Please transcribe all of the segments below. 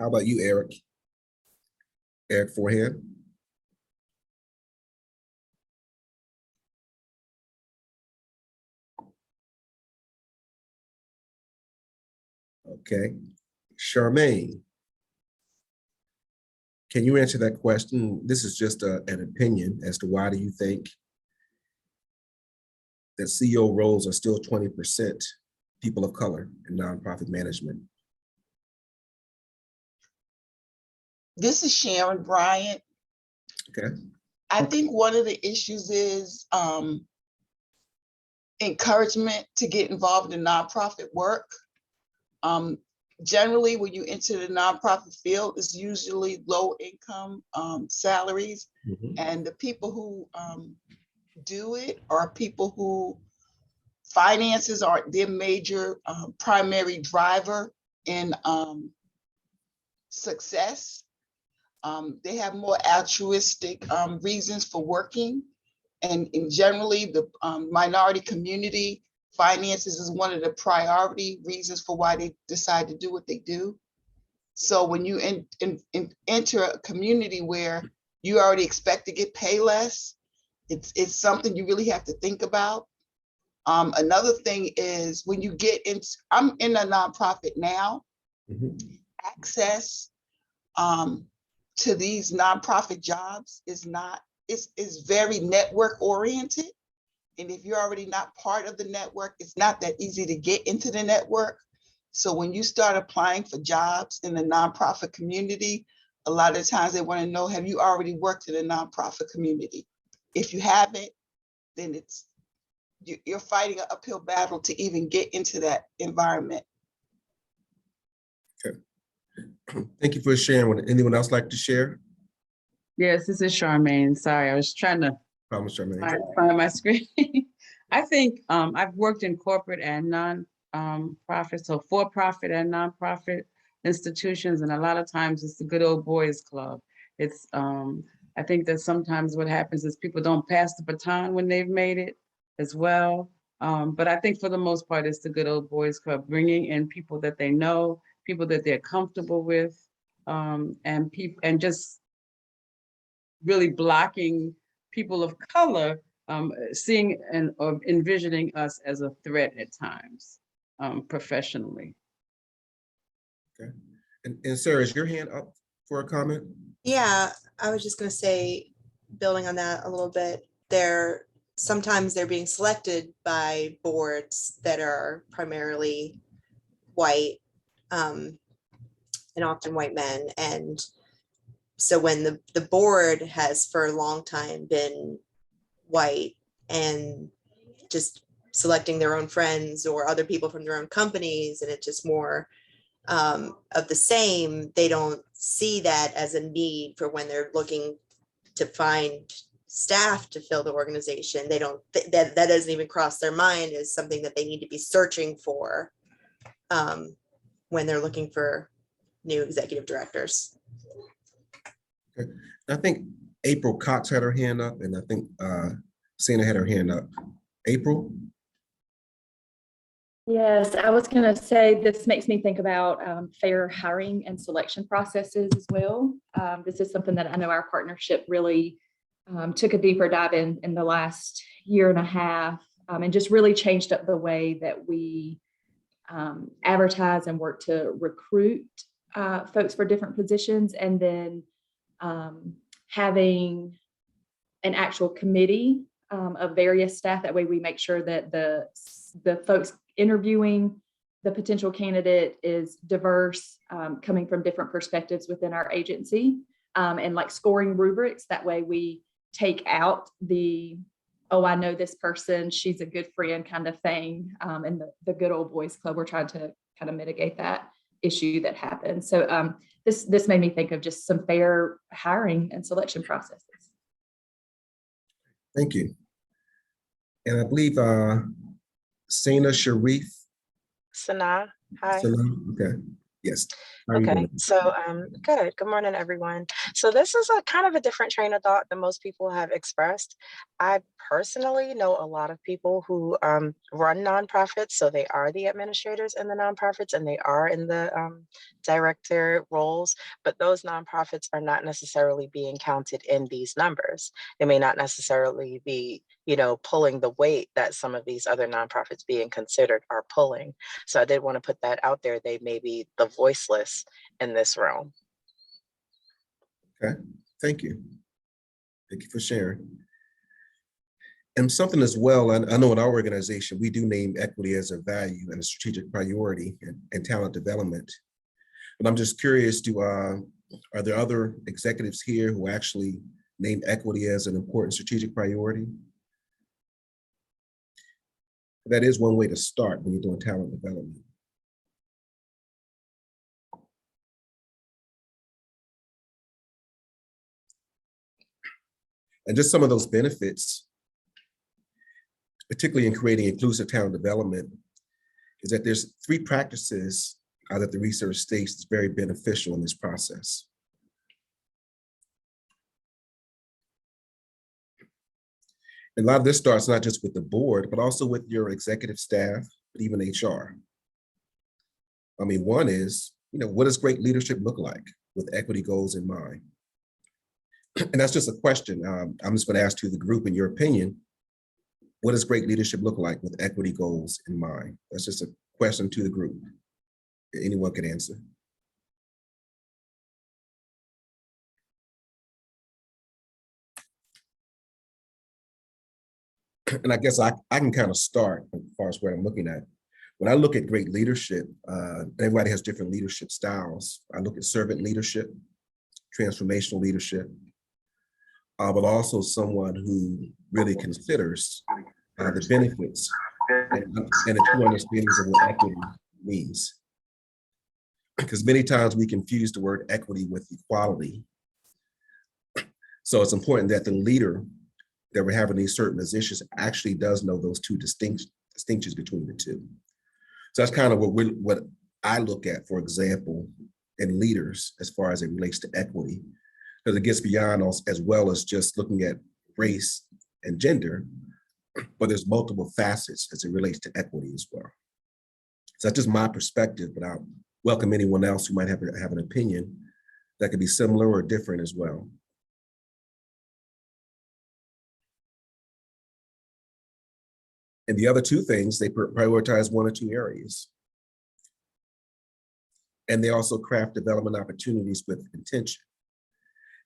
How about you, Eric? Eric Forehand? Okay. Charmaine, can you answer that question? This is just an opinion as to why do you think that CEO roles are still 20% people of color in nonprofit management? This is Sharon Bryant. Okay. I think one of the issues is encouragement to get involved in nonprofit work. Generally, when you enter the nonprofit field, it's usually low income salaries. Mhm. And the people who do it are people who finances are their major primary driver in success. They have more altruistic reasons for working. And generally, the minority community finances is one of the priority reasons for why they decide to do what they do. So when you enter a community where you already expect to get paid less, it's something you really have to think about. Another thing is when you get into, I'm in a nonprofit now, access to these nonprofit jobs is very network oriented. And if you're already not part of the network, it's not that easy to get into the network. So when you start applying for jobs in the nonprofit community, a lot of times they want to know, have you already worked in a nonprofit community? If you haven't, then you're fighting an uphill battle to even get into that environment. Okay. Thank you for sharing. Would anyone else like to share? Yes, this is Charmaine. Sorry, I was trying to find my screen. I think I've worked in corporate and non-profit, so for-profit and nonprofit institutions, and a lot of times it's the good old boys club. It's I think that sometimes what happens is people don't pass the baton when they've made it as well. But I think for the most part, it's the good old boys club, bringing in people that they know, people that they're comfortable with, and just really blocking people of color, seeing or envisioning us as a threat at times, professionally. Okay. And Sarah, is your hand up for a comment? Yeah, I was just going to say, building on that a little bit, sometimes they're being selected by boards that are primarily white, and often white men. And so when the board has for a long time been white and just selecting their own friends or other people from their own companies, and it's just more of the same, they don't see that as a need for when they're looking to find staff to fill the organization. They don't, that doesn't even cross their mind as something that they need to be searching for when they're looking for new executive directors. Okay. I think April Cox had her hand up, and I think Sina had her hand up. April? Yes, I was going to say this makes me think about fair hiring and selection processes as well. This is something that I know our partnership really took a deeper dive in the last year and a half, and just really changed up the way that we advertise and work to recruit folks for different positions, and then having an actual committee of various staff. That way we make sure that the folks interviewing the potential candidate is diverse, coming from different perspectives within our agency, and like scoring rubrics. That way we take out the, oh, I know this person, she's a good friend kind of thing. And the good old boys club, we're trying to kind of mitigate that issue that happens. So this made me think of just some fair hiring and selection processes. Thank you. And I believe Sana Sharif. Sana, hi. Sana, okay, yes. Okay, so good morning, everyone. So this is a kind of a different train of thought than most people have expressed. I personally know a lot of people who run nonprofits. So they are the administrators in the nonprofits and they are in the director roles, but those nonprofits are not necessarily being counted in these numbers. They may not necessarily be, pulling the weight that some of these other nonprofits being considered are pulling. So I did want to put that out there. They may be the voiceless in this realm. Okay, thank you. Thank you for sharing. And something as well, I know in our organization, we do name equity as a value and a strategic priority in talent development. But I'm just curious, are there other executives here who actually name equity as an important strategic priority? That is one way to start when you're doing talent development. And just some of those benefits, particularly in creating inclusive talent development, is that there's 3 practices that the research states is very beneficial in this process. And a lot of this starts not just with the board, but also with your executive staff, but even HR. I mean, one is, what does great leadership look like with equity goals in mind? And that's just a question. I'm just going to ask to the group, in your opinion, what does great leadership look like with equity goals in mind? That's just a question to the group. Anyone can answer. And I guess I can kind of start as far as where I'm looking at. When I look at great leadership, everybody has different leadership styles. I look at servant leadership, transformational leadership, but also someone who really considers the benefits and the true understandings of what equity means. Because many times we confuse the word equity with equality. So it's important that the leader that we're having these certain positions actually does know those two distinctions between the two. So that's kind of what I look at, for example, in leaders as far as it relates to equity, because it gets beyond us as well as just looking at race and gender, but there's multiple facets as it relates to equity as well. So that's just my perspective, but I'll welcome anyone else who might have an opinion that could be similar or different as well. And the other 2 things, they prioritize 1 or 2 areas. And they also craft development opportunities with intention.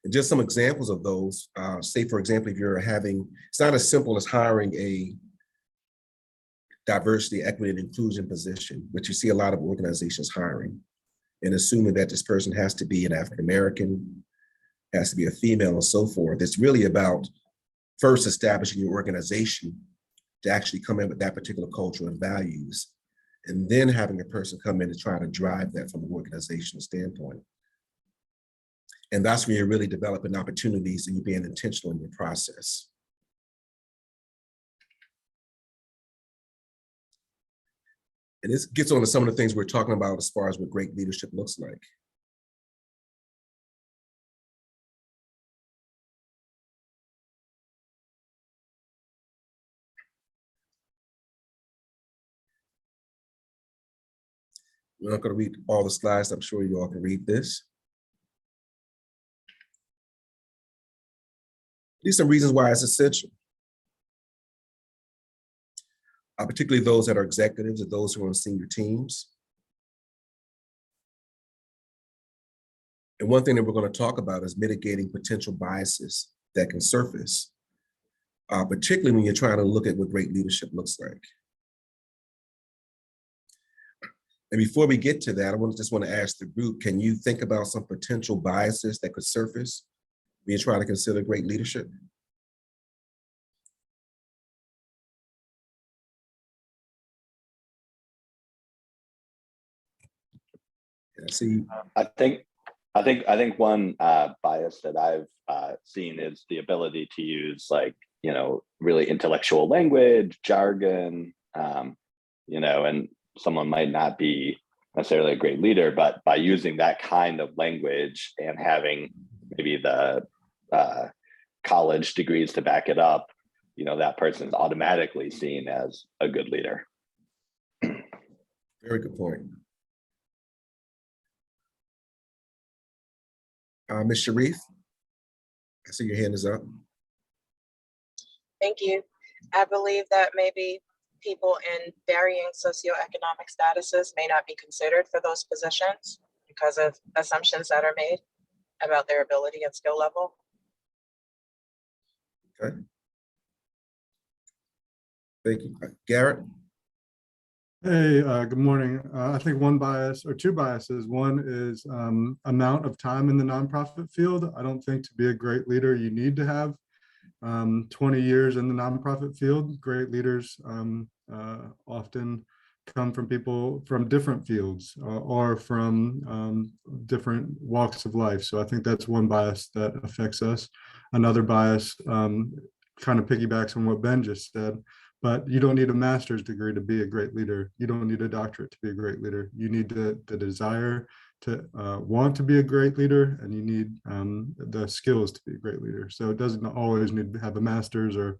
And just some examples of those, say, for example, if you're it's not as simple as hiring a diversity, equity, and inclusion position, which you see a lot of organizations hiring, and assuming that this person has to be an African-American, has to be a female, and so forth. It's really about first establishing your organization to actually come in with that particular culture and values, and then having a person come in to try to drive that from an organizational standpoint. And that's when you're really developing opportunities and you're being intentional in your process. And this gets on to some of the things we're talking about as far as what great leadership looks like. We're not going to read all the slides. I'm sure you all can read this. These are some reasons why it's essential. Particularly those that are executives or those who are on senior teams. And one thing that we're going to talk about is mitigating potential biases that can surface, particularly when you're trying to look at what great leadership looks like. And before we get to that, I just want to ask the group, can you think about some potential biases that could surface when you try to consider great leadership? Yeah, see. I think one bias that I've seen is the ability to use really intellectual language, jargon, and someone might not be necessarily a great leader, but by using that kind of language and having maybe the college degrees to back it up, that person is automatically seen as a good leader. Very good point. Ms. Sharif, I see your hand is up. Thank you. I believe that maybe people in varying socioeconomic statuses may not be considered for those positions because of assumptions that are made about their ability and skill level. Okay. Thank you. Garrett? Hey, good morning. I think one bias or two biases. One is amount of time in the nonprofit field. I don't think to be a great leader, you need to have 20 years in the nonprofit field. Great leaders often come from people from different fields or from different walks of life. So I think that's one bias that affects us. Another bias kind of piggybacks on what Ben just said. But you don't need a master's degree to be a great leader. You don't need a doctorate to be a great leader. You need the desire to want to be a great leader, and you need the skills to be a great leader. So it doesn't always need to have a master's or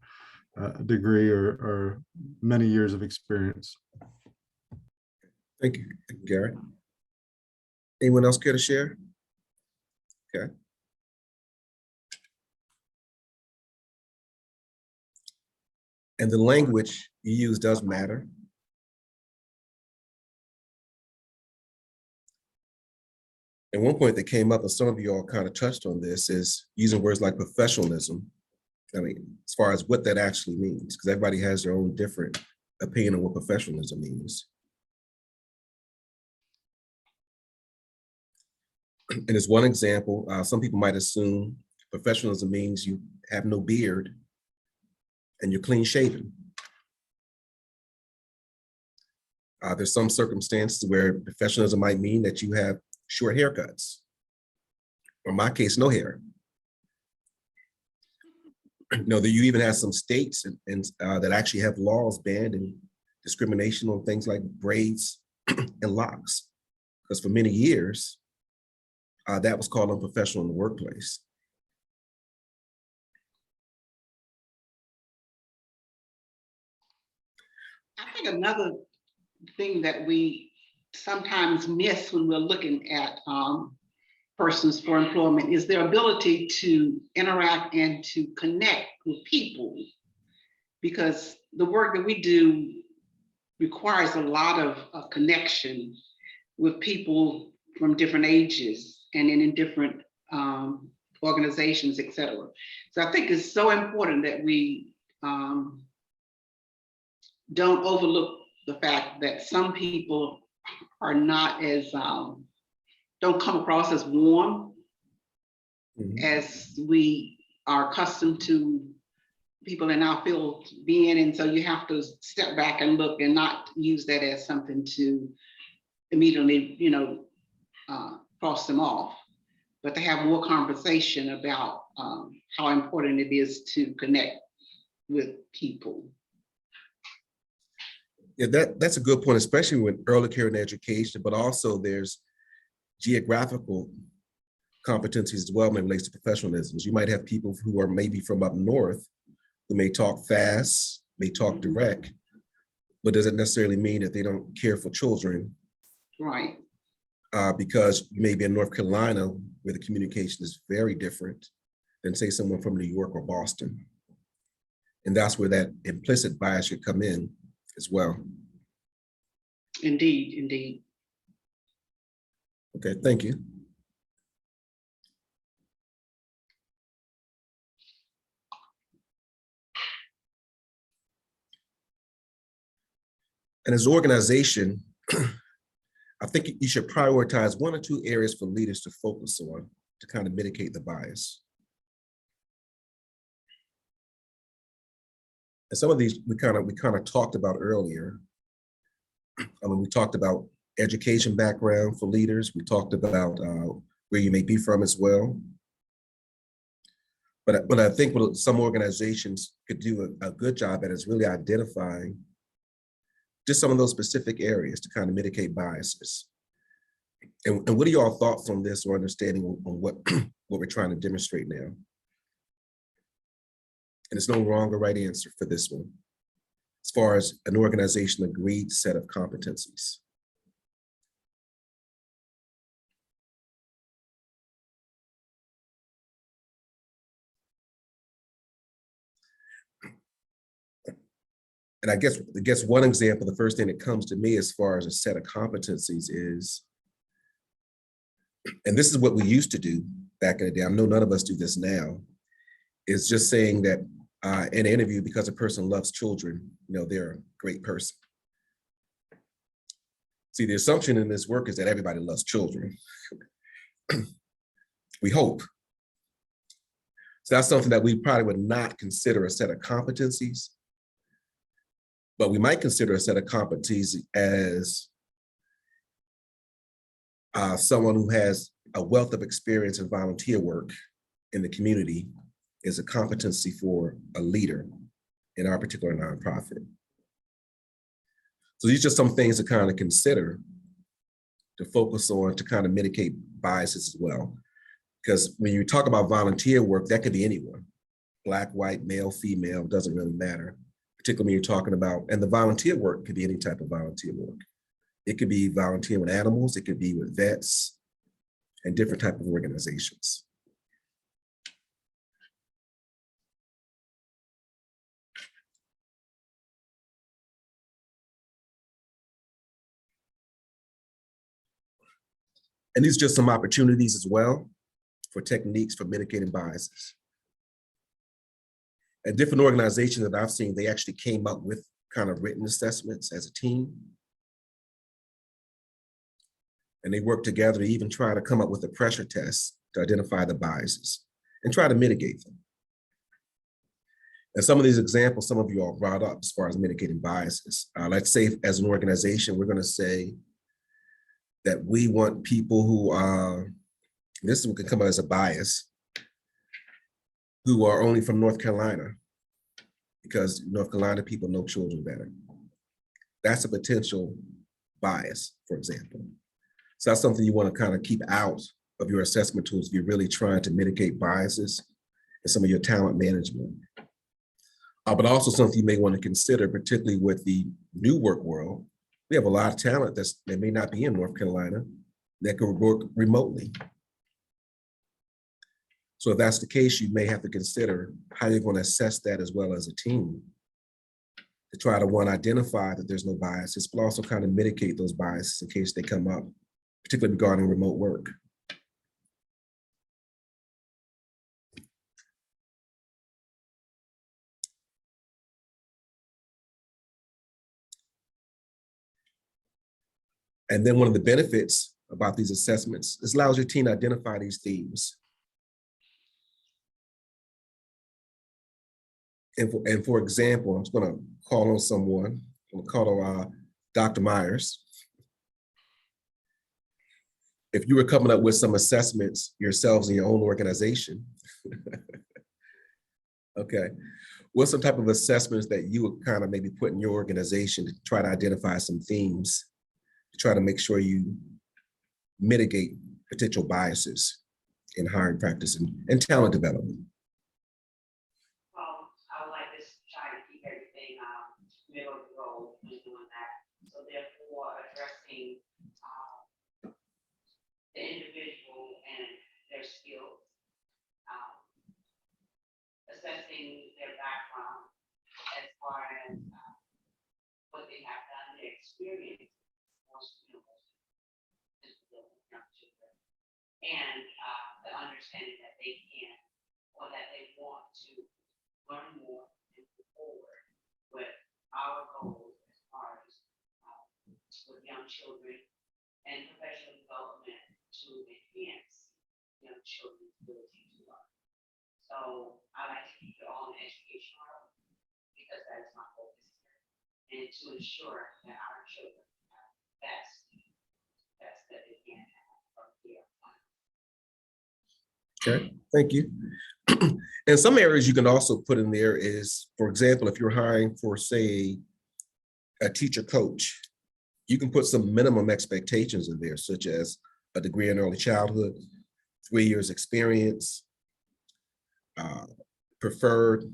a degree or many years of experience. Thank you, Garrett. Anyone else care to share? Okay. And the language you use does matter. And one point that came up, and some of you all kind of touched on this, is using words like professionalism. I mean, as far as what that actually means, because everybody has their own different opinion on what professionalism means. And as one example, some people might assume professionalism means you have no beard and you're clean shaven. There's some circumstances where professionalism might mean that you have short haircuts, or in my case, no hair. That you even have some states that actually have laws banning discrimination on things like braids and locks, because for many years, that was called unprofessional in the workplace. I think another thing that we sometimes miss when we're looking at persons for employment is their ability to interact and to connect with people, because the work that we do requires a lot of connection with people from different ages and in different organizations, et cetera. So I think it's so important that we don't overlook the fact that some people are not as, don't come across as warm as we are accustomed to people in our field being. And so you have to step back and look and not use that as something to immediately, cross them off, but to have more conversation about how important it is to connect with people. Yeah, that's a good point, especially with early care and education, but also there's geographical competencies as well when it relates to professionalisms. You might have people who are maybe from up north who may talk fast, may talk direct, but doesn't necessarily mean that they don't care for children. Right. Because you may be in North Carolina where the communication is very different than say someone from New York or Boston. And that's where that implicit bias should come in as well. Indeed, indeed. Okay, thank you. And as an organization, I think you should prioritize 1 or 2 areas for leaders to focus on to kind of mitigate the bias. And some of these we kind of talked about earlier. We talked about education background for leaders. We talked about where you may be from as well. But I think what some organizations could do a good job at is really identifying just some of those specific areas to kind of mitigate biases. And what are your thoughts on this or understanding on what we're trying to demonstrate now? And there's no wrong or right answer for this one, as far as an organization agreed set of competencies. And I guess one example, the first thing that comes to me as far as a set of competencies is, and this is what we used to do back in the day, I know none of us do this now, is just saying that in an interview, because a person loves children, they're a great person. See, the assumption in this work is that everybody loves children. We hope. So that's something that we probably would not consider a set of competencies, but we might consider a set of competencies as someone who has a wealth of experience in volunteer work in the community is a competency for a leader in our particular nonprofit. So these are just some things to kind of consider, to focus on, to kind of mitigate biases as well. Because when you talk about volunteer work, that could be anyone, Black, white, male, female, doesn't really matter, particularly when you're talking about, and the volunteer work could be any type of volunteer work. It could be volunteering with animals, it could be with vets and different type of organizations. And these are just some opportunities as well for techniques for mitigating biases. And different organizations that I've seen, they actually came up with kind of written assessments as a team. And they work together to even try to come up with a pressure test to identify the biases and try to mitigate them. And some of these examples, some of you all brought up as far as mitigating biases. Let's say as an organization, we're going to say that we want people who are, this one could come out as a bias, who are only from North Carolina, because North Carolina people know children better. That's a potential bias, for example. So that's something you want to kind of keep out of your assessment tools if you're really trying to mitigate biases in some of your talent management. But also something you may want to consider, particularly with the new work world. We have a lot of talent that may not be in North Carolina that could work remotely. So if that's the case, you may have to consider how you're going to assess that as well as a team to try to, one, identify that there's no biases, but also kind of mitigate those biases in case they come up, particularly regarding remote work. And then one of the benefits about these assessments is allows your team to identify these themes. And for example, I'm just going to call on someone, I'm going to call on Dr. Myers. If you were coming up with some assessments yourselves in your own organization, okay, what's some type of assessments that you would kind of maybe put in your organization to try to identify some themes, to try to make sure you mitigate potential biases in hiring practice and talent development? I would like to try to keep everything middle of the road when doing that. So therefore, addressing the individual and their skills, assessing their background as far as what they have done, their experience, and the understanding that they can or that they want to learn more and move forward with our goals as far as with young children and professional development to enhance young children's ability to learn. So I like to keep it all in education because that is my focus here, and to ensure that our children have best that they can have from here. Okay, thank you. And some areas you can also put in there is, for example, if you're hiring for, say, a teacher coach, you can put some minimum expectations in there, such as a degree in early childhood, 3 years experience, preferred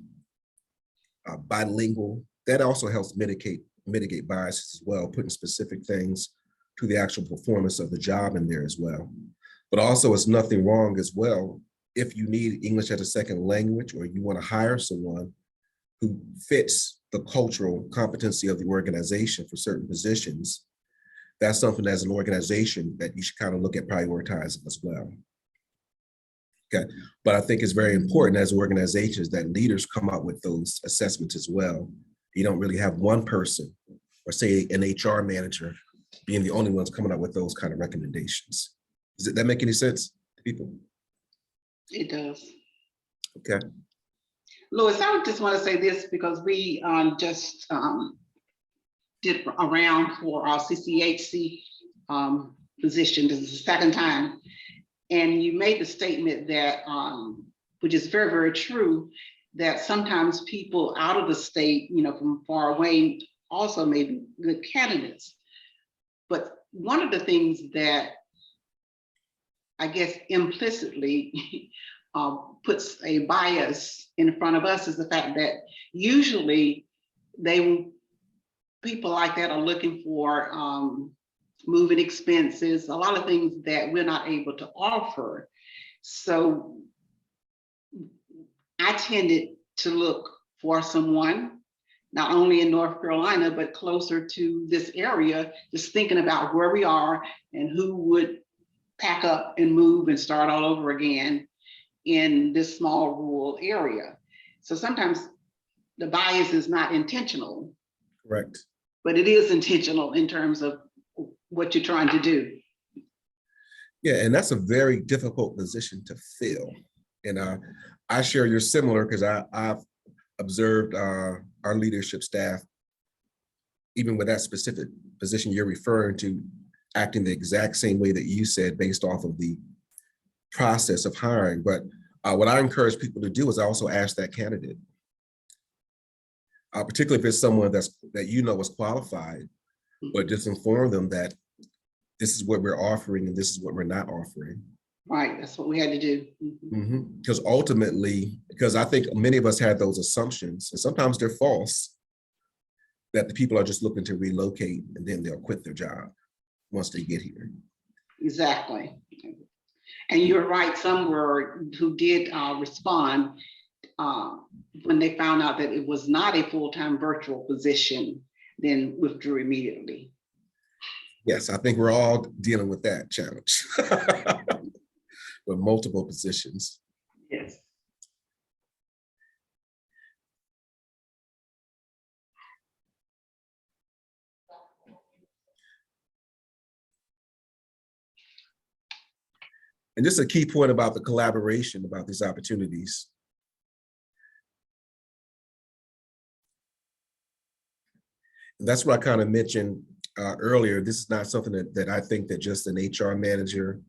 bilingual. That also helps mitigate biases as well, putting specific things to the actual performance of the job in there as well. But also it's nothing wrong as well if you need English as a second language, or you want to hire someone who fits the cultural competency of the organization for certain positions. That's something as an organization that you should kind of look at prioritizing as well. Okay, but I think it's very important as organizations that leaders come up with those assessments as well. You don't really have one person, or say an HR manager, being the only ones coming up with those kind of recommendations. Does that make any sense to people? It does. Okay. Louis, I would just want to say this because we just did a round for our CCHC position. This is the second time. And you made the statement that, which is very, very true, that sometimes people out of the state, you know, from far away also may be good candidates. But one of the things that I guess implicitly puts a bias in front of us is the fact that usually people like that are looking for moving expenses, a lot of things that we're not able to offer. So I tended to look for someone, not only in North Carolina, but closer to this area, just thinking about where we are and who would pack up and move and start all over again in this small rural area. So sometimes the bias is not intentional. Correct. But it is intentional in terms of what you're trying to do. Yeah, and that's a very difficult position to fill. And I share your similar, because I've observed our leadership staff, even with that specific position you're referring to, acting the exact same way that you said based off of the process of hiring. But what I encourage people to do is I also ask that candidate, particularly if it's someone that you know is qualified, but just inform them that this is what we're offering and this is what we're not offering. Right, that's what we had to do. Because ultimately, because I think many of us had those assumptions, and sometimes they're false, that the people are just looking to relocate and then they'll quit their job once they get here. Exactly. And you're right, some who did respond when they found out that it was not a full-time virtual position, then withdrew immediately. Yes, I think we're all dealing with that challenge with multiple positions. Yes. And just a key point about the collaboration about these opportunities. And that's what I kind of mentioned earlier. This is not something that I think that just an HR manager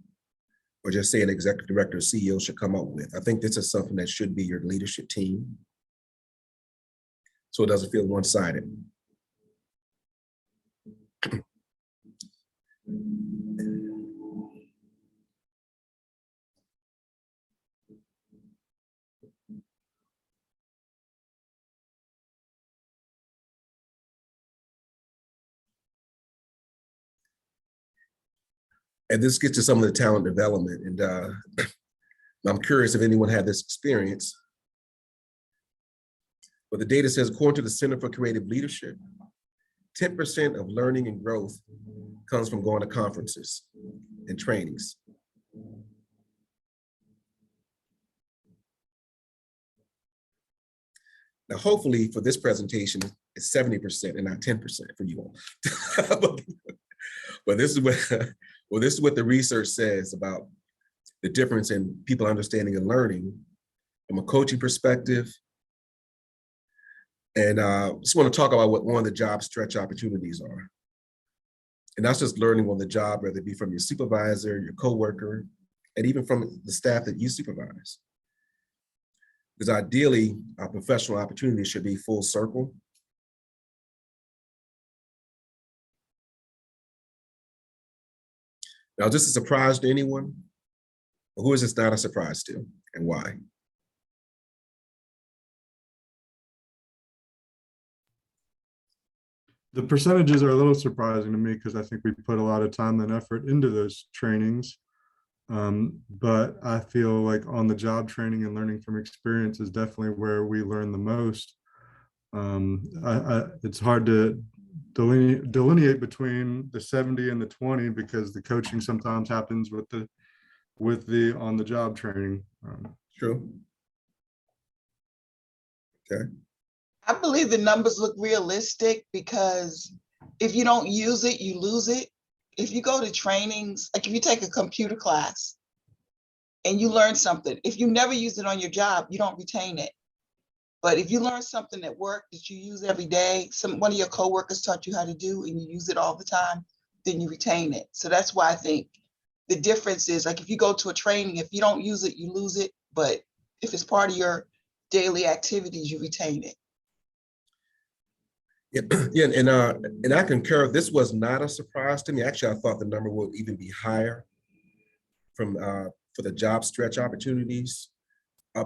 or just say an executive director or CEO should come up with. I think this is something that should be your leadership team, so it doesn't feel one-sided. And this gets to some of the talent development. And I'm curious if anyone had this experience. But the data says, according to the Center for Creative Leadership, 10% of learning and growth comes from going to conferences and trainings. Now, hopefully for this presentation, it's 70% and not 10% for you all. But this is what the research says about the difference in people understanding and learning from a coaching perspective. And just want to talk about what one of the job stretch opportunities are. And that's just learning on the job, whether it be from your supervisor, your coworker, and even from the staff that you supervise. Because ideally, our professional opportunity should be full circle. Now, is this a surprise to anyone? Or who is this not a surprise to, and why? The percentages are a little surprising to me because I think we put a lot of time and effort into those trainings. But I feel like on the job training and learning from experience is definitely where we learn the most. It's hard to delineate between the 70 and the 20 because the coaching sometimes happens with the on the job training. True. Okay. I believe the numbers look realistic because if you don't use it, you lose it. If you go to trainings, like if you take a computer class and you learn something, if you never use it on your job, you don't retain it. But if you learn something at work that you use every day, one of your coworkers taught you how to do and you use it all the time, then you retain it. So that's why I think the difference is, like, if you go to a training, if you don't use it, you lose it. But if it's part of your daily activities, you retain it. Yeah, and I concur. This was not a surprise to me. Actually, I thought the number would even be higher from for the job stretch opportunities,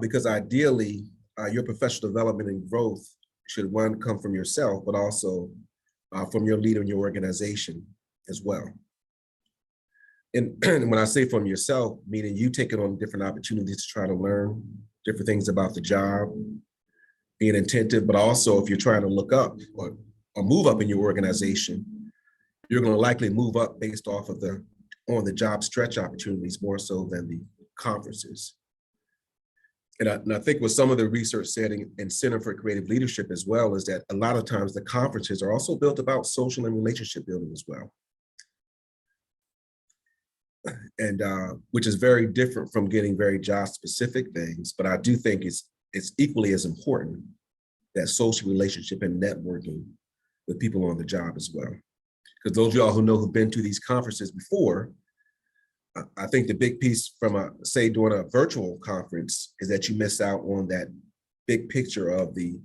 because ideally, your professional development and growth should, one, come from yourself, but also from your leader in your organization as well. And when I say from yourself, meaning you taking on different opportunities to try to learn different things about the job, being attentive, but also if you're trying to look up or move up in your organization, you're going to likely move up based off of the on-the-job stretch opportunities more so than the conferences. And I think what some of the research said in Center for Creative Leadership as well is that a lot of times the conferences are also built about social and relationship building as well. And which is very different from getting very job specific things, but I do think it's equally as important, that social relationship and networking with people on the job as well. Because those of y'all who know who've been to these conferences before, I think the big piece from say during a virtual conference is that you miss out on that big picture of the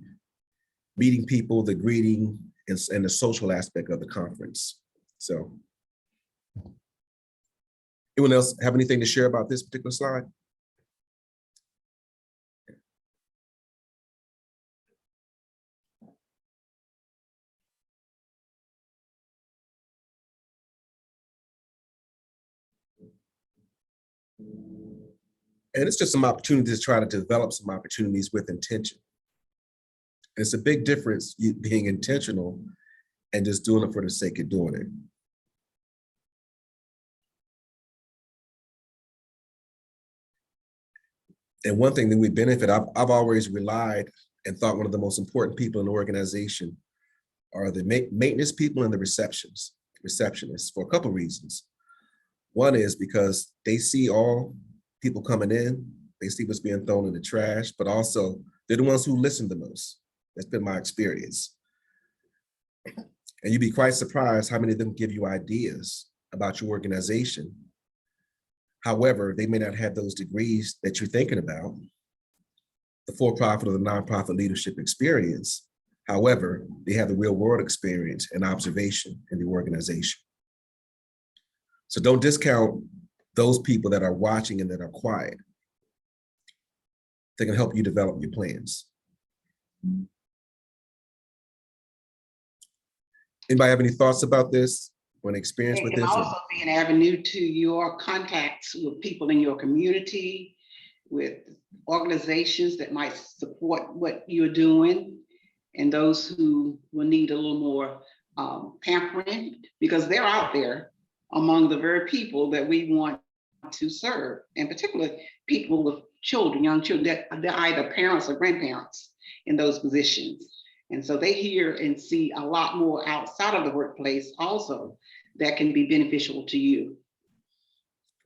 meeting people, the greeting, and the social aspect of the conference. So, anyone else have anything to share about this particular slide? And it's just some opportunities to try to develop some opportunities with intention. And it's a big difference being intentional and just doing it for the sake of doing it. And one thing that we benefit, I've always relied and thought one of the most important people in the organization are the maintenance people and the receptionists for a couple of reasons. One is because they see all people coming in, they see what's being thrown in the trash, but also they're the ones who listen the most. That's been my experience. And you'd be quite surprised how many of them give you ideas about your organization. However, they may not have those degrees that you're thinking about, the for-profit or the nonprofit leadership experience. However, they have the real world experience and observation in the organization. So don't discount those people that are watching and that are quiet. They can help you develop your plans. Anybody have any thoughts about this or an experience with It can this? also be an avenue to your contacts with people in your community, with organizations that might support what you're doing, and those who will need a little more pampering, because they're out there among the very people that we want to serve, and particularly people with children, young children, that they're either parents or grandparents in those positions. And so they hear and see a lot more outside of the workplace also that can be beneficial to you.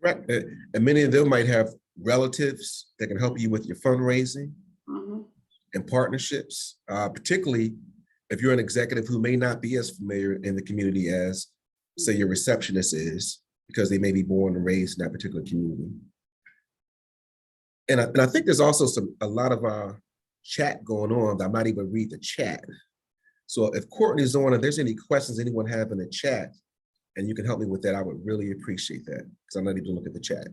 Right. And many of them might have relatives that can help you with your fundraising and partnerships, particularly if you're an executive who may not be as familiar in the community as, say, your receptionist is, because they may be born and raised in that particular community. And I think there's also a lot of chat going on. I might even read the chat. So if Courtney's on, if there's any questions anyone have in the chat, and you can help me with that, I would really appreciate that, because I'm not even looking at the chat.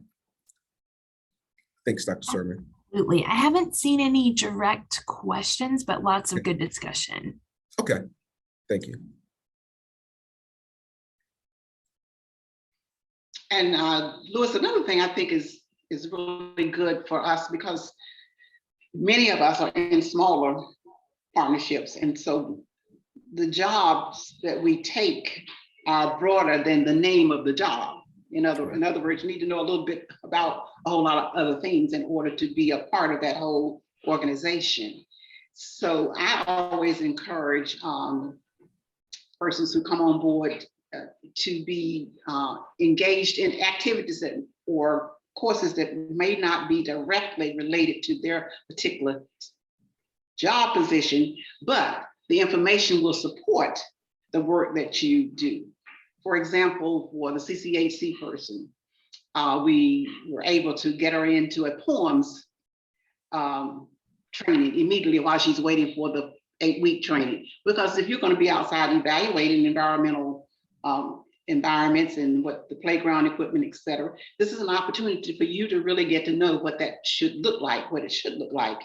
Thanks, Dr. Sermon. Absolutely. I haven't seen any direct questions, but lots of good discussion. Okay, thank you. And Louis, another thing I think is really good for us, because many of us are in smaller partnerships. And so the jobs that we take are broader than the name of the job. In other words, you need to know a little bit about a whole lot of other things in order to be a part of that whole organization. So I always encourage persons who come on board to be engaged in activities that, or courses that may not be directly related to their particular job position, but the information will support the work that you do. For example, for the CCHC person, we were able to get her into a poems training immediately while she's waiting for the 8-week training. Because if you're going to be outside evaluating environmental environments and what the playground equipment, et cetera, this is an opportunity for you to really get to know what that should look like, what it should look like,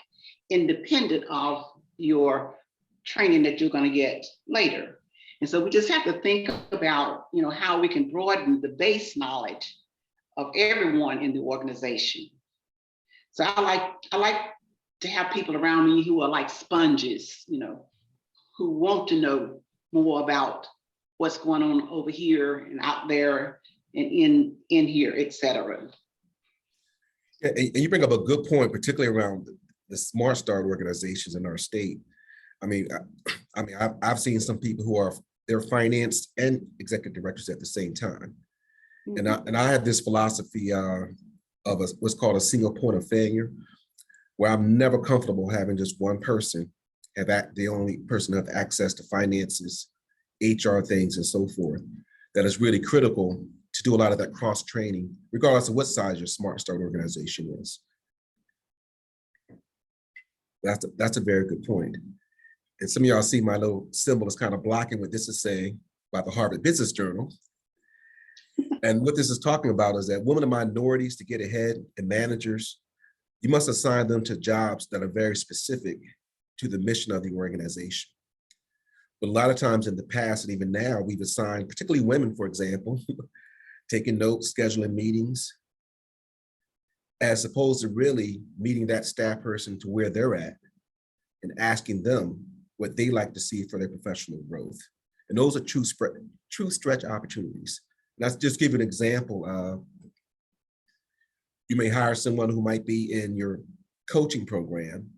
independent of your training that you're going to get later. And so we just have to think about, you know, how we can broaden the base knowledge of everyone in the organization. So I like to have people around me who are like sponges, you know, who want to know more about what's going on over here and out there and in here, et cetera. And you bring up a good point, particularly around the Smart Start organizations in our state. I mean, I've seen some people who are, they're finance and executive directors at the same time. And I have this philosophy of what's called a single point of failure, where I'm never comfortable having just one person the only person have access to finances, HR things, and so forth. That is really critical to do a lot of that cross training, regardless of what size your Smart Start organization is. That's a very good point. And some of y'all see my little symbol is kind of blocking what this is saying about the Harvard Business Journal. And what this is talking about is that women and minorities, to get ahead, and managers, you must assign them to jobs that are very specific to the mission of the organization. But a lot of times in the past, and even now, we've assigned, particularly women, for example, taking notes, scheduling meetings, as opposed to really meeting that staff person to where they're at and asking them what they like to see for their professional growth. And those are true stretch opportunities. And let's just give you an example. You may hire someone who might be in your coaching program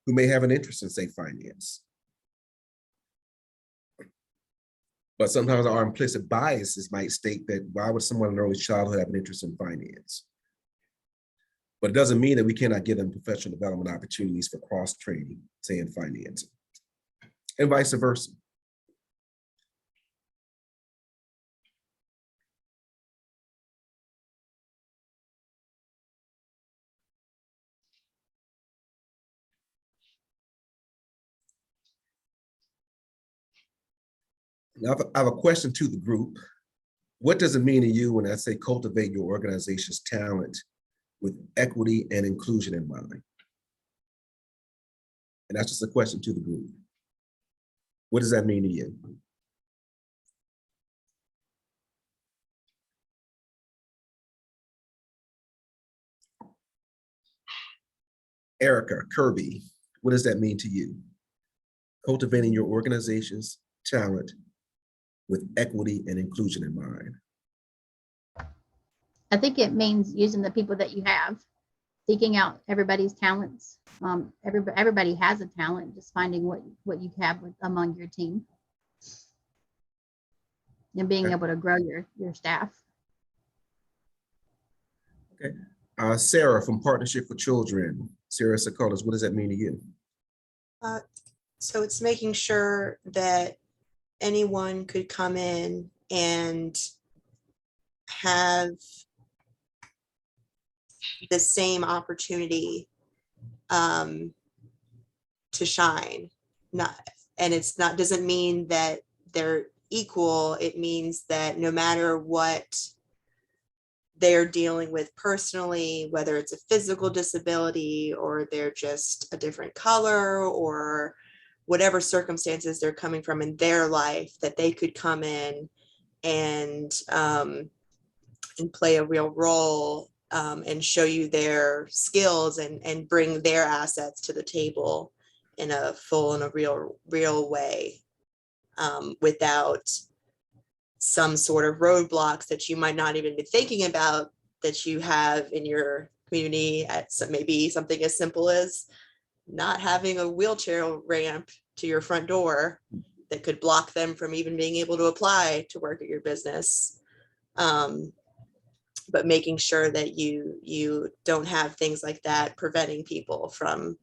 who may have an interest in, say, finance. But sometimes our implicit biases might state that why would someone in early childhood have an interest in finance? But it doesn't mean that we cannot give them professional development opportunities for cross-training, say in finance, and vice versa. Now, I have a question to the group. What does it mean to you when I say cultivate your organization's talent with equity and inclusion in mind? And that's just a question to the group. What does that mean to you? Erica, Kirby, what does that mean to you? Cultivating your organization's talent with equity and inclusion in mind. I think it means using the people that you have, seeking out everybody's talents. Everybody has a talent, just finding what you have among your team and being able to grow your staff. Okay. Sarah from Partnership for Children. Sarah Sokolos, what does that mean to you? So it's making sure that anyone could come in and have the same opportunity to shine. Doesn't mean that they're equal. It means that no matter what they're dealing with personally, whether it's a physical disability or they're just a different color or whatever circumstances they're coming from in their life, that they could come in and play a real role, and show you their skills and bring their assets to the table in a full and a real way, without some sort of roadblocks that you might not even be thinking about that you have in your community. At maybe something as simple as not having a wheelchair ramp to your front door that could block them from even being able to apply to work at your business. But making sure that you don't have things like that preventing people from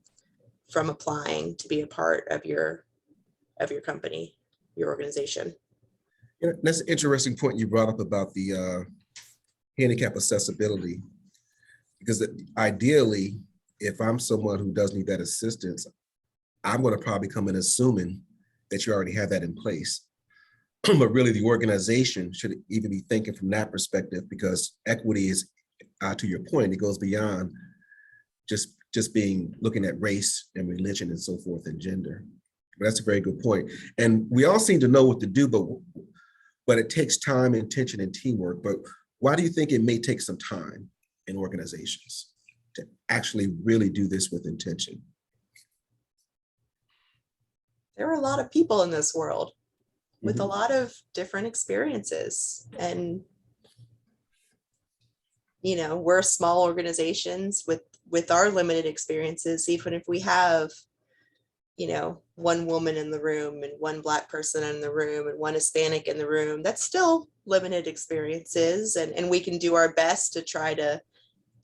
applying to be a part of your company, your organization. Yeah, that's an interesting point you brought up about the handicap accessibility, because ideally, if I'm someone who does need that assistance, I'm going to probably come in assuming that you already have that in place. But really, the organization should even be thinking from that perspective, because equity is, to your point, it goes beyond just being looking at race and religion and so forth and gender. But that's a very good point. And we all seem to know what to do, but it takes time, intention, and teamwork. But why do you think it may take some time in organizations to actually really do this with intention? There are a lot of people in this world with a lot of different experiences, and we're small organizations with our limited experiences. Even if we have one woman in the room and one Black person in the room and one Hispanic in the room, that's still limited experiences, and we can do our best to try to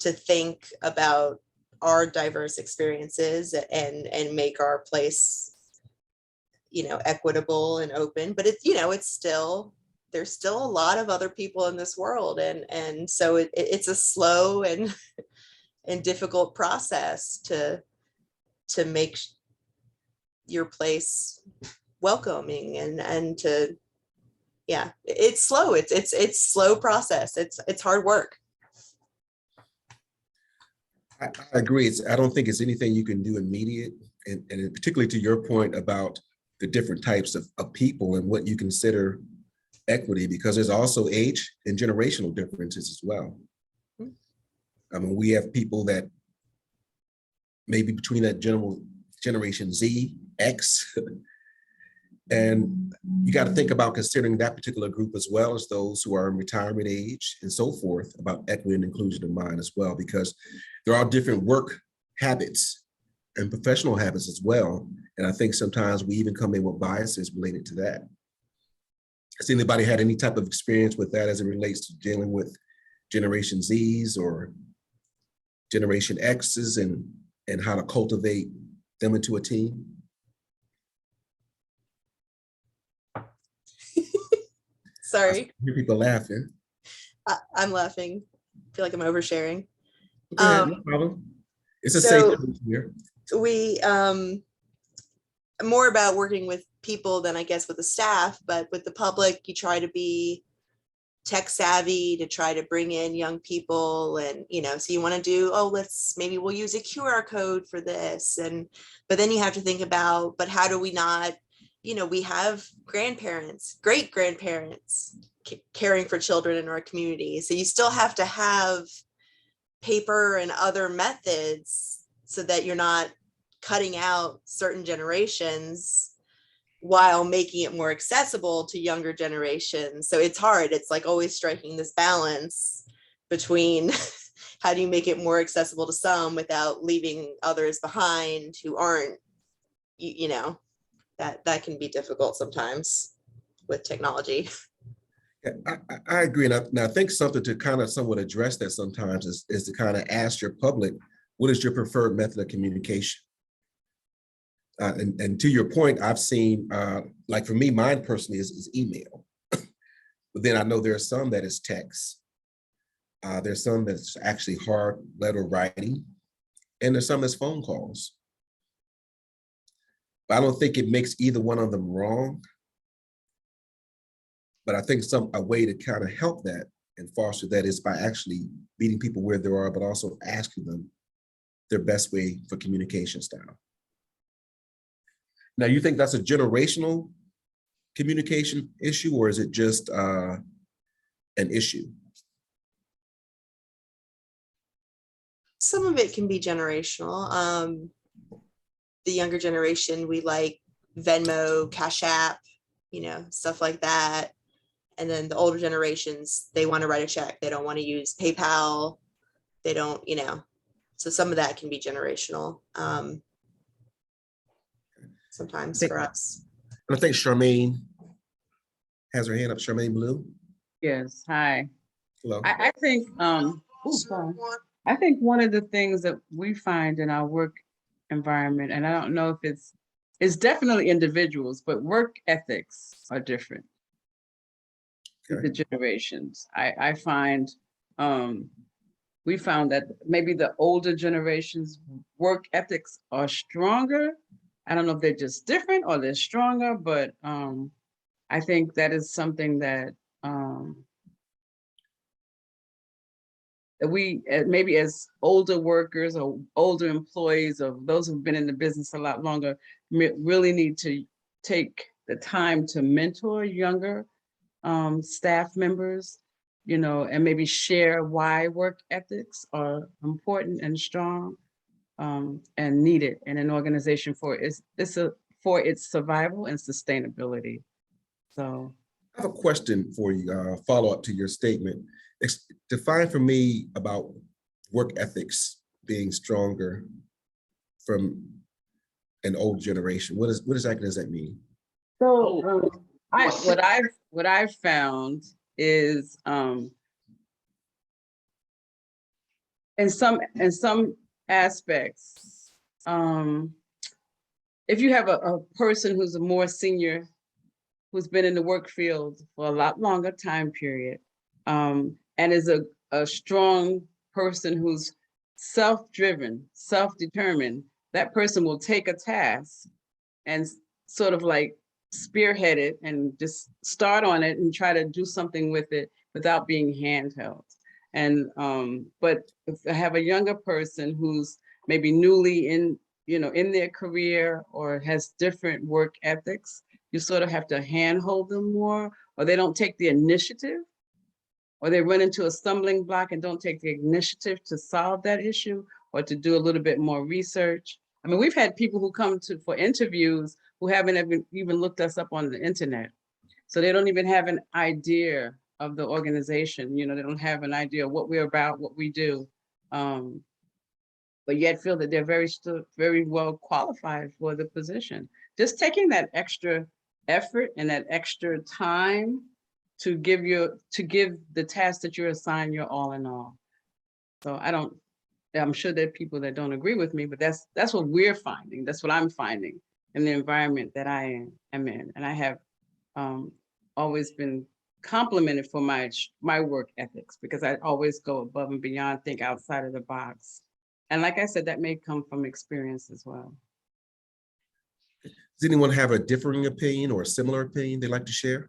think about our diverse experiences and make our place equitable and open. But it's still, there's still a lot of other people in this world, and so it's a slow and difficult process to make your place welcoming and to, yeah, it's slow. It's slow process. It's hard work. I agree. I don't think it's anything you can do immediate, and particularly to your point about the different types of people and what you consider equity, because there's also age and generational differences as well. I mean, we have people that maybe between that generation Z, X, and you got to think about considering that particular group as well as those who are in retirement age and so forth, about equity and inclusion in mind as well, because there are different work habits and professional habits as well. And I think sometimes we even come in with biases related to that. Has anybody had any type of experience with that as it relates to dealing with Generation Zs or Generation X's and how to cultivate them into a team? Sorry. I hear people laughing. I'm laughing. I feel like I'm oversharing. Go ahead, no problem. It's a so safe place here. We more about working with people than I guess with the staff, but with the public, you try to be tech savvy to try to bring in young people, and so you want to do, maybe we'll use a QR code for this, but then you have to think about, but how do we not, we have grandparents, great grandparents caring for children in our community, so you still have to have paper and other methods so that you're not cutting out certain generations while making it more accessible to younger generations. So it's hard. It's like always striking this balance between how do you make it more accessible to some without leaving others behind who aren't, that can be difficult sometimes with technology. Yeah, I agree. And I think something to kind of somewhat address that sometimes is to kind of ask your public, what is your preferred method of communication? And to your point, I've seen, like for me, mine personally is email. But then I know there are some that is text. There's some that's actually hard letter writing. And there's some that's phone calls. But I don't think it makes either one of them wrong. But I think a way to kind of help that and foster that is by actually meeting people where they are, but also asking them their best way for communication style. Now, you think that's a generational communication issue, or is it just an issue? some of it can be generational. The younger generation, we like Venmo, Cash App, stuff like that. And then the older generations, they want to write a check. They don't want to use PayPal. They don't, so some of that can be generational. Sometimes for us. I think Charmaine has her hand up. Charmaine Blue. Yes, hi. Hello. I think, sorry. I think one of the things that we find in our work environment, and I don't know if it's definitely individuals, but work ethics are different. Okay. The generations. I find we found that maybe the older generations work ethics are stronger. I don't know if they're just different or they're stronger, but I think that is something that that we maybe as older workers or older employees or those who've been in the business a lot longer really need to take the time to mentor younger staff members, and maybe share why work ethics are important and strong and needed in an organization for its survival and sustainability. So I have a question for you, follow up to your statement. Define for me about work ethics being stronger from an old generation. What exactly does that mean? So what I've found is in some aspects, if you have a person who's a more senior, who's been in the work field for a lot longer time period, and is a strong person who's self-driven, self-determined, that person will take a task and sort of like spearhead it and just start on it and try to do something with it without being handheld. And but if I have a younger person who's maybe newly in their career or has different work ethics, you sort of have to handhold them more, or they don't take the initiative, or they run into a stumbling block and don't take the initiative to solve that issue or to do a little bit more research. I mean, we've had people who come for interviews who haven't even looked us up on the internet. So they don't even have an idea of the organization. They don't have an idea of what we're about, what we do, but yet feel that they're very well qualified for the position. Just taking that extra effort and that extra time to give the task that you're assigned your all in all. So I'm sure there are people that don't agree with me, but that's what we're finding. That's what I'm finding in the environment that I am in. And I have always been complimented for my work ethics, because I always go above and beyond, think outside of the box. And like I said, that may come from experience as well. Does anyone have a differing opinion or a similar opinion they'd like to share?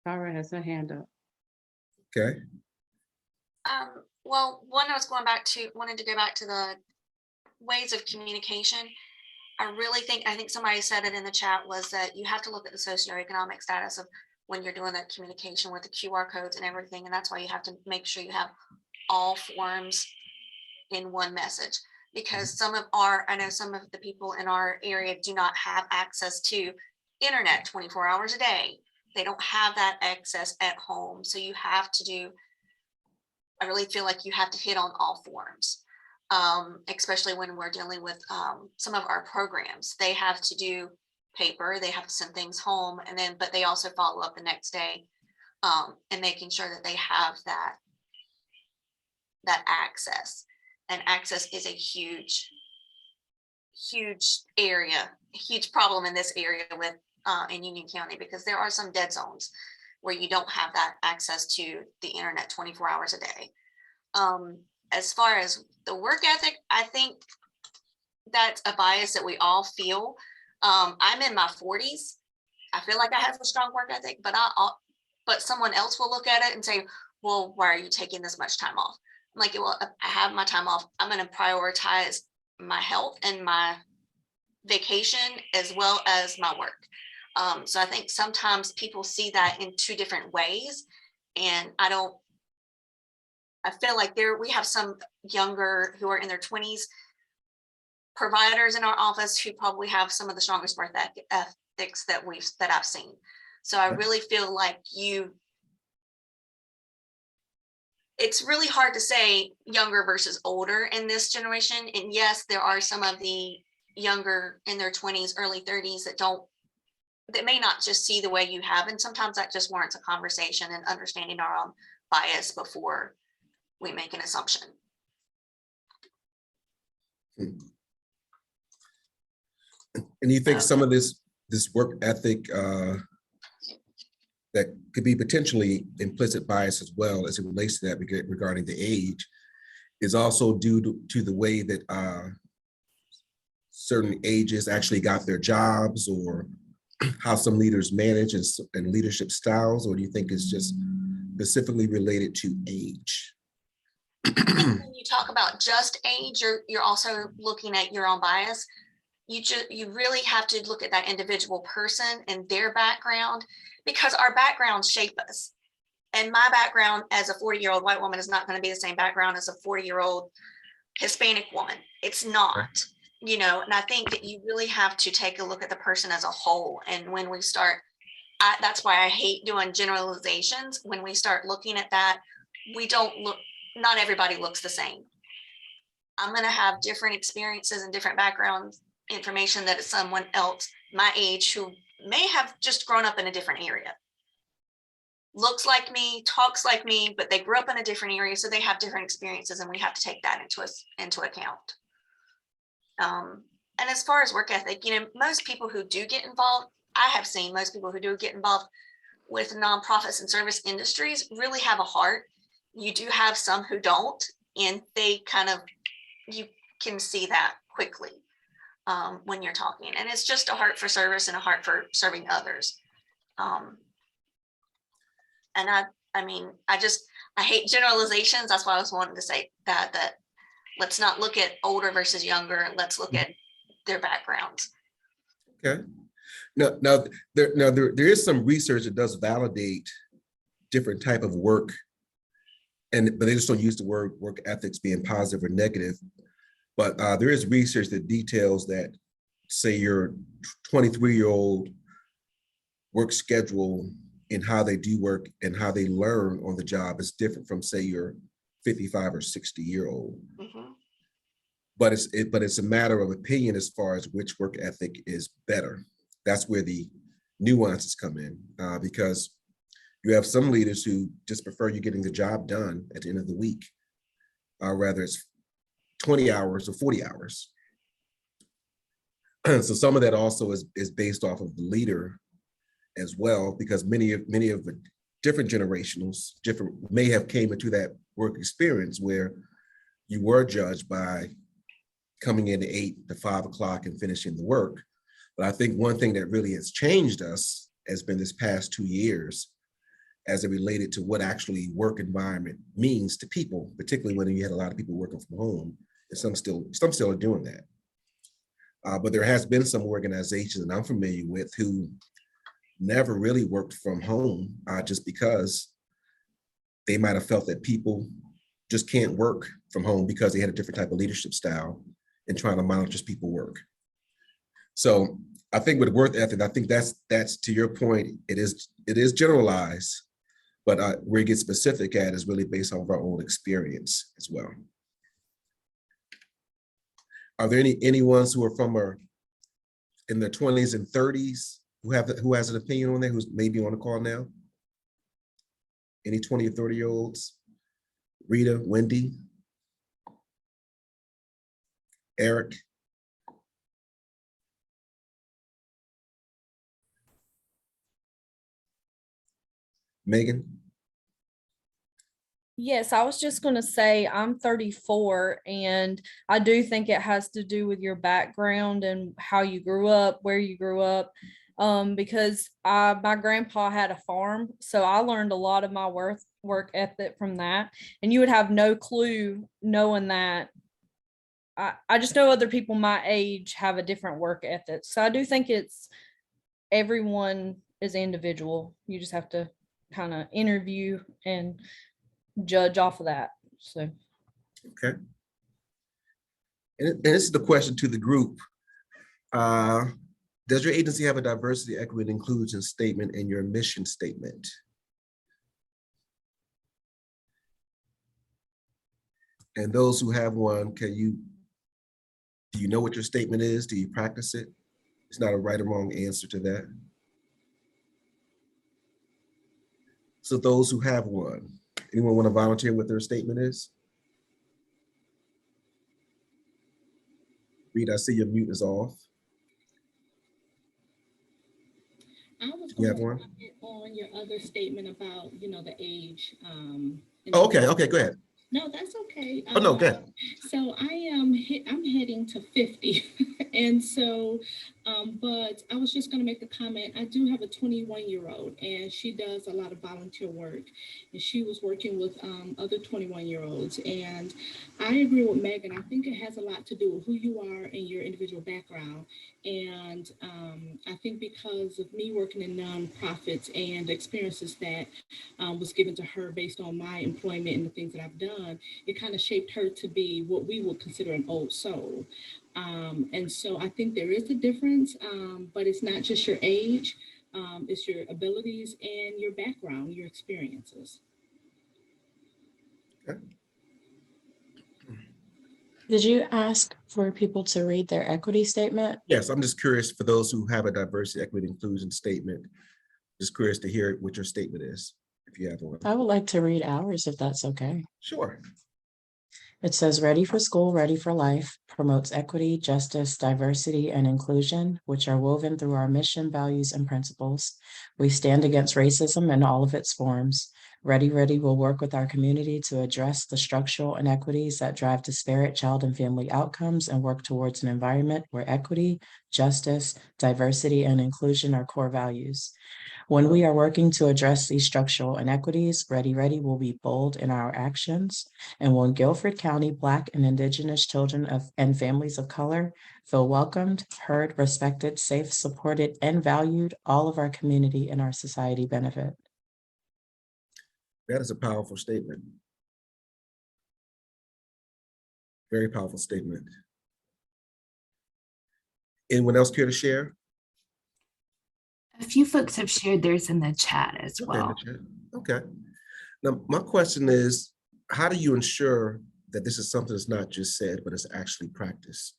Tara has her hand up. Okay. Well, one, I was wanted to go back to the ways of communication. I think somebody said it in the chat, was that you have to look at the socioeconomic status of when you're doing that communication with the QR codes and everything. And that's why you have to make sure you have all forms in one message, because I know some of the people in our area do not have access to internet 24 hours a day. They don't have that access at home. So I really feel like you have to hit on all forms, especially when we're dealing with some of our programs. They have to do paper, they have to send things home, but they also follow up the next day and making sure that they have that access. And access is a huge area, huge problem in this area in Union County, because there are some dead zones where you don't have that access to the internet 24 hours a day. As far as the work ethic, I think that's a bias that we all feel. I'm in my 40s. I feel like I have a strong work ethic, but someone else will look at it and say, well, why are you taking this much time off? I'm like, well, I have my time off. I'm going to prioritize my health and my vacation as well as my work. So I think sometimes people see that in two different ways. And I feel like we have some younger who are in their 20s providers in our office who probably have some of the strongest work ethics that I've seen. So I really feel like it's really hard to say younger versus older in this generation. And yes, there are some of the younger in their 20s, early 30s that may not just see the way you have. And sometimes that just warrants a conversation and understanding our own bias before we make an assumption. And you think some of this work ethic that could be potentially implicit bias as well as it relates to that regarding the age is also due to the way that certain ages actually got their jobs, or how some leaders manage and leadership styles, or do you think it's just specifically related to age? When you talk about just age, you're also looking at your own bias. You really have to look at that individual person and their background, because our backgrounds shape us. And my background as a 40-year-old white woman is not going to be the same background as a 40-year-old Hispanic woman. It's not, and I think that you really have to take a look at the person as a whole. And when we start, that's why I hate doing generalizations. When we start looking at that, not everybody looks the same. I'm going to have different experiences and different backgrounds information that is someone else my age who may have just grown up in a different area, looks like me, talks like me, but they grew up in a different area, so they have different experiences, and we have to take that into account. And as far as work ethic, most people who do get involved, I have seen most people who do get involved with nonprofits and service industries really have a heart. You do have some who don't, and you can see that quickly when you're talking. And it's just a heart for service and a heart for serving others. And I hate generalizations. That's why I was wanting to say that let's not look at older versus younger. Let's look at their backgrounds. Okay. Now there is some research that does validate different type of work, but they just don't use the word work ethics being positive or negative. But there is research that details that, say, your 23-year-old work schedule and how they do work and how they learn on the job is different from, say, your 55 or 60-year-old. Mm-hmm. But it's a matter of opinion as far as which work ethic is better. That's where the nuances come in, because you have some leaders who just prefer you getting the job done at the end of the week, rather it's 20 hours or 40 hours. So some of that also is based off of the leader as well, because many of the different generationals may have came into that work experience where you were judged by coming in at 8 to 5 o'clock and finishing the work. But I think one thing that really has changed us has been this past 2 years as it related to what actually work environment means to people, particularly when you had a lot of people working from home, and some still are doing that. But there has been some organizations that I'm familiar with who never really worked from home, just because they might have felt that people just can't work from home because they had a different type of leadership style and trying to monitor people work. So I think with work ethic, I think that's to your point, it is generalized, but where it gets specific at is really based on our own experience as well. Are there any ones who are in their 20s and 30s who has an opinion on that, who's maybe on the call now? Any 20 or 30-year-olds? Rita, Wendy, Eric? Megan? Yes, I was just going to say I'm 34, and I do think it has to do with your background and how you grew up, where you grew up, because my grandpa had a farm, so I learned a lot of my work ethic from that, and you would have no clue knowing that. I just know other people my age have a different work ethic, so I do think it's everyone is individual. You just have to kind of interview and judge off of that. So. Okay. And this is the question to the group. Does your agency have a diversity, equity, and inclusion statement in your mission statement? And those who have one, do you know what your statement is? Do you practice it? It's not a right or wrong answer to that. So those who have one, anyone want to volunteer what their statement is? Reed, I see your mute is off. I was You going have to one? comment on your other statement about, the age. Oh, okay, go ahead. No, that's okay. Oh, no, go ahead. So I'm heading to 50. And so, but I was just going to make a comment. I do have a 21-year-old and she does a lot of volunteer work. And she was working with other 21-year-olds. And I agree with Megan. I think it has a lot to do with who you are and your individual background. And I think because of me working in nonprofits and experiences that was given to her based on my employment and the things that I've done, it kind of shaped her to be what we would consider an old soul. And so I think there is a difference, but it's not just your age, it's your abilities and your background, your experiences. Okay. Did you ask for people to read their equity statement? Yes, I'm just curious for those who have a diversity, equity, inclusion statement, just curious to hear what your statement is, if you have one. I would like to read ours if that's okay. Sure. It says, ready for school, ready for life, promotes equity, justice, diversity, and inclusion, which are woven through our mission, values, and principles. We stand against racism in all of its forms. Ready will work with our community to address the structural inequities that drive disparate child and family outcomes and work towards an environment where equity, justice, diversity, and inclusion are core values. When we are working to address these structural inequities, Ready will be bold in our actions. And when Guilford County Black and Indigenous children and families of color feel welcomed, heard, respected, safe, supported, and valued, all of our community and our society benefit. That is a powerful statement. Very powerful statement. Anyone else care to share? A few folks have shared theirs in the chat as well. Okay. Now, my question is, how do you ensure that this is something that's not just said, but it's actually practiced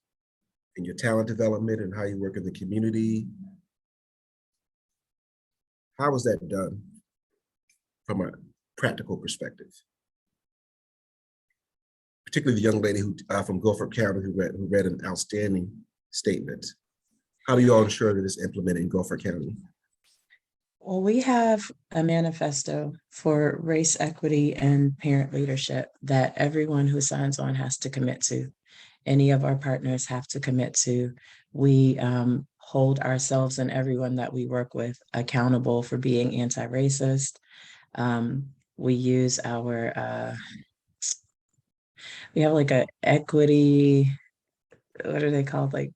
in your talent development and how you work in the community? How is that done from a practical perspective? Particularly the young lady who from Guilford County who read an outstanding statement. How do you all ensure that it's implemented in Guilford County? Well, we have a manifesto for race equity and parent leadership that everyone who signs on has to commit to. Any of our partners have to commit to. We hold ourselves and everyone that we work with accountable for being anti-racist. We use our, we have like a equity, what are they called? Like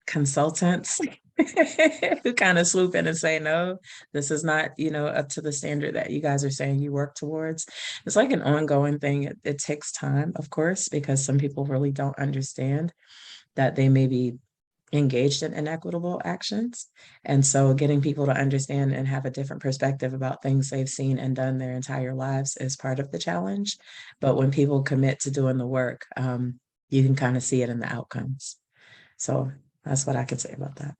consultants who kind of swoop in and say, no, this is not, up to the standard that you guys are saying you work towards. It's like an ongoing thing. It takes time, of course, because some people really don't understand that they may be engaged in inequitable actions. And so getting people to understand and have a different perspective about things they've seen and done their entire lives is part of the challenge. But when people commit to doing the work, you can kind of see it in the outcomes. So that's what I could say about that.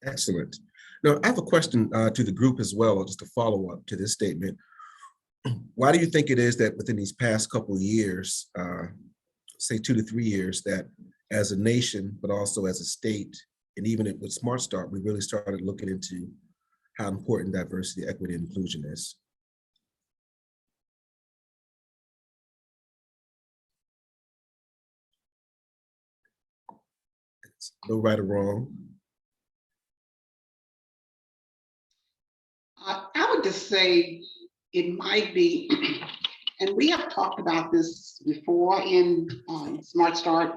Excellent. Now, I have a question to the group as well, just to follow up to this statement. Why do you think it is that within these past couple of years, say 2 to 3 years, that as a nation, but also as a state, and even with Smart Start, we really started looking into how important diversity, equity, and inclusion is? It's no right or wrong. I would just say it might be, and we have talked about this before in Smart Start.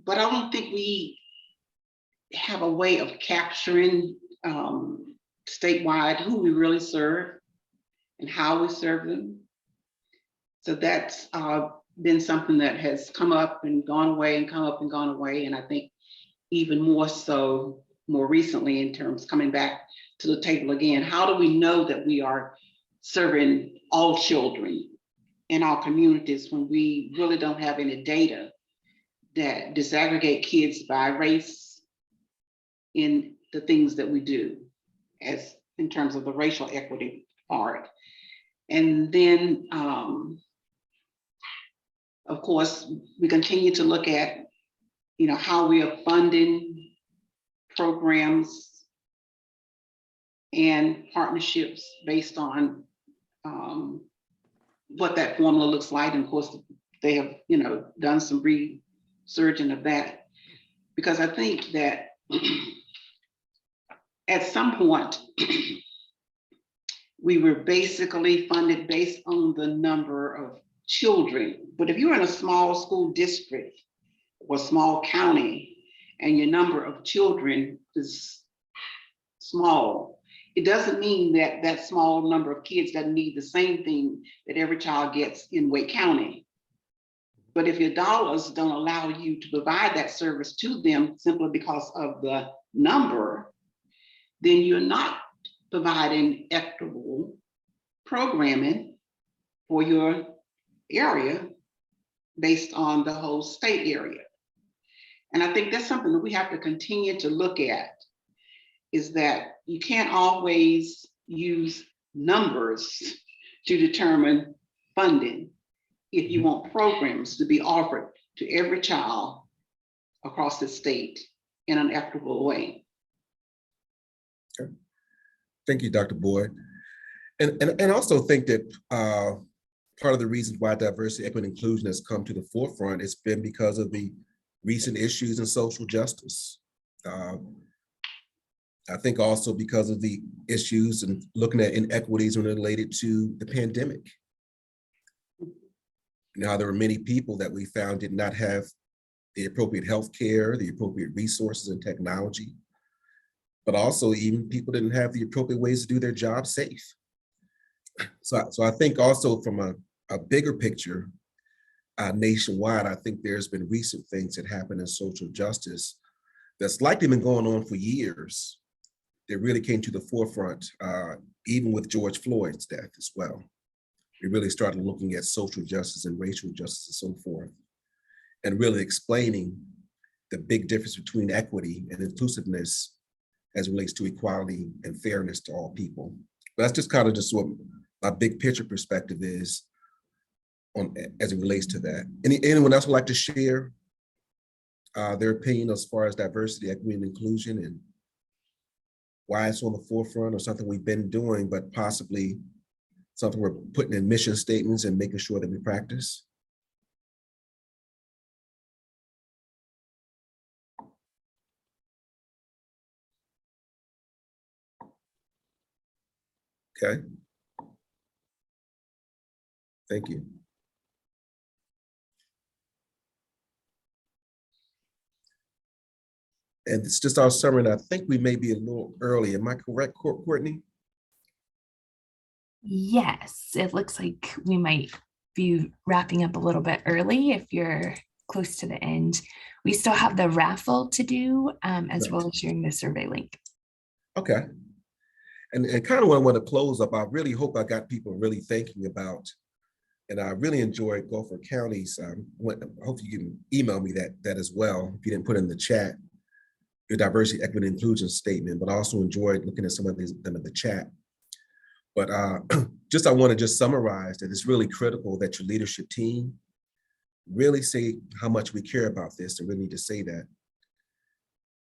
But I don't think we have a way of capturing statewide who we really serve and how we serve them. So that's been something that has come up and gone away and come up and gone away. And I think even more so more recently in terms coming back to the table again, how do we know that we are serving all children in our communities when we really don't have any data that disaggregate kids by race in the things that we do as in terms of the racial equity part. And then, of course, we continue to look at, how we are funding programs and partnerships based on what that formula looks like. And of course, they have, done some resurging of that, because I think that at some point, we were basically funded based on the number of children. But if you're in a small school district or small county and your number of children is small, it doesn't mean that that small number of kids doesn't need the same thing that every child gets in Wake County. But if your dollars don't allow you to provide that service to them simply because of the number, then you're not providing equitable programming for your area based on the whole state area. And I think that's something that we have to continue to look at, is that you can't always use numbers to determine funding if you want programs to be offered to every child across the state in an equitable way. Okay. Thank you, Dr. Boyd. And also think that part of the reasons why diversity, equity, and inclusion has come to the forefront has been because of the recent issues in social justice. I think also because of the issues and looking at inequities related to the pandemic. Now, there were many people that we found did not have the appropriate health care, the appropriate resources and technology, but also even people didn't have the appropriate ways to do their job safe. So I think also from a bigger picture, nationwide, I think there's been recent things that happen in social justice that's likely been going on for years that really came to the forefront, even with George Floyd's death as well. We really started looking at social justice and racial justice and so forth, and really explaining the big difference between equity and inclusiveness as it relates to equality and fairness to all people. But that's just kind of just what my big picture perspective is on as it relates to that. Anyone else would like to share their opinion as far as diversity, equity, and inclusion, and why it's on the forefront, or something we've been doing, but possibly something we're putting in mission statements and making sure that we practice? Okay. Thank you. And it's just our summary, and I think we may be a little early. Am I correct, Courtney? Yes, it looks like we might be wrapping up a little bit early if you're close to the end. We still have the raffle to do, as well as sharing the survey link. Okay. And kind of what I want to close up, I really hope I got people really thinking about, and I really enjoyed Gulf County's, hopefully you can email me that as well, if you didn't put in the chat, your diversity, equity, and inclusion statement, but also enjoyed looking at some of them in the chat. But I want to just summarize that it's really critical that your leadership team really say how much we care about this, and really need to say that,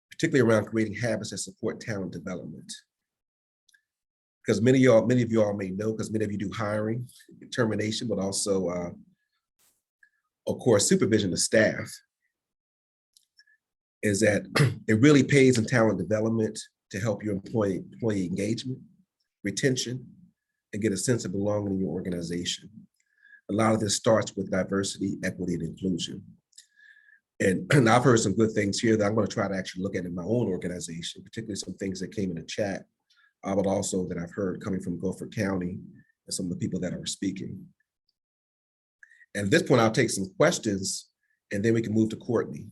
particularly around creating habits that support talent development. Because many of y'all may know, because many of you do hiring, termination, but also, of course, supervision of staff, is that it really pays in talent development to help your employee engagement, retention, and get a sense of belonging in your organization. A lot of this starts with diversity, equity, and inclusion. And I've heard some good things here that I'm going to try to actually look at in my own organization, particularly some things that came in the chat, but also that I've heard coming from Guilford County and some of the people that are speaking. And at this point, I'll take some questions and then we can move to Courtney.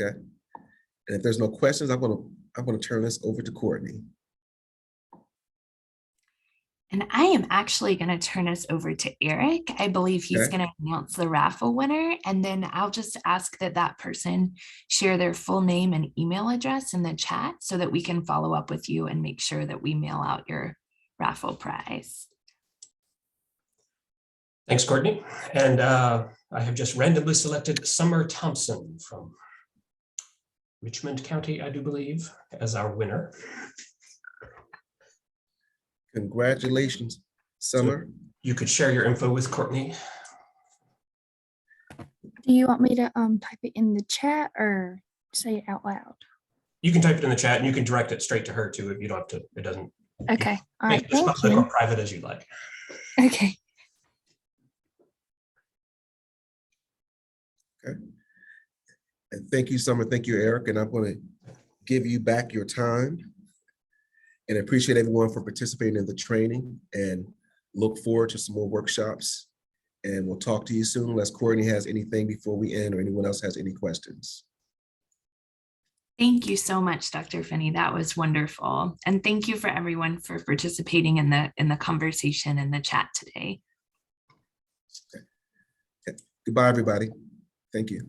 Okay. And if there's no questions, I'm going to turn this over to Courtney. And I am actually going to turn us over to Eric. I believe he's Okay. going to announce the raffle winner. And then I'll just ask that that person share their full name and email address in the chat so that we can follow up with you and make sure that we mail out your raffle prize. Thanks, Courtney. And I have just randomly selected Summer Thompson from Richmond County, I do believe, as our winner. Congratulations, Summer. So you could share your info with Courtney. Do you want me to type it in the chat or say it out loud? You can type it in the chat and you can direct it straight to her too if you don't have to, it doesn't. Okay, all right, Make it as thank public you. or private as you like. Okay. Okay. And thank you, Summer. Thank you, Eric. And I'm going to give you back your time and appreciate everyone for participating in the training and look forward to some more workshops. And we'll talk to you soon unless Courtney has anything before we end or anyone else has any questions. Thank you so much, Dr. Finney. That was wonderful. And thank you for everyone for participating in the conversation in the chat today. Okay. Okay. Goodbye, everybody. Thank you.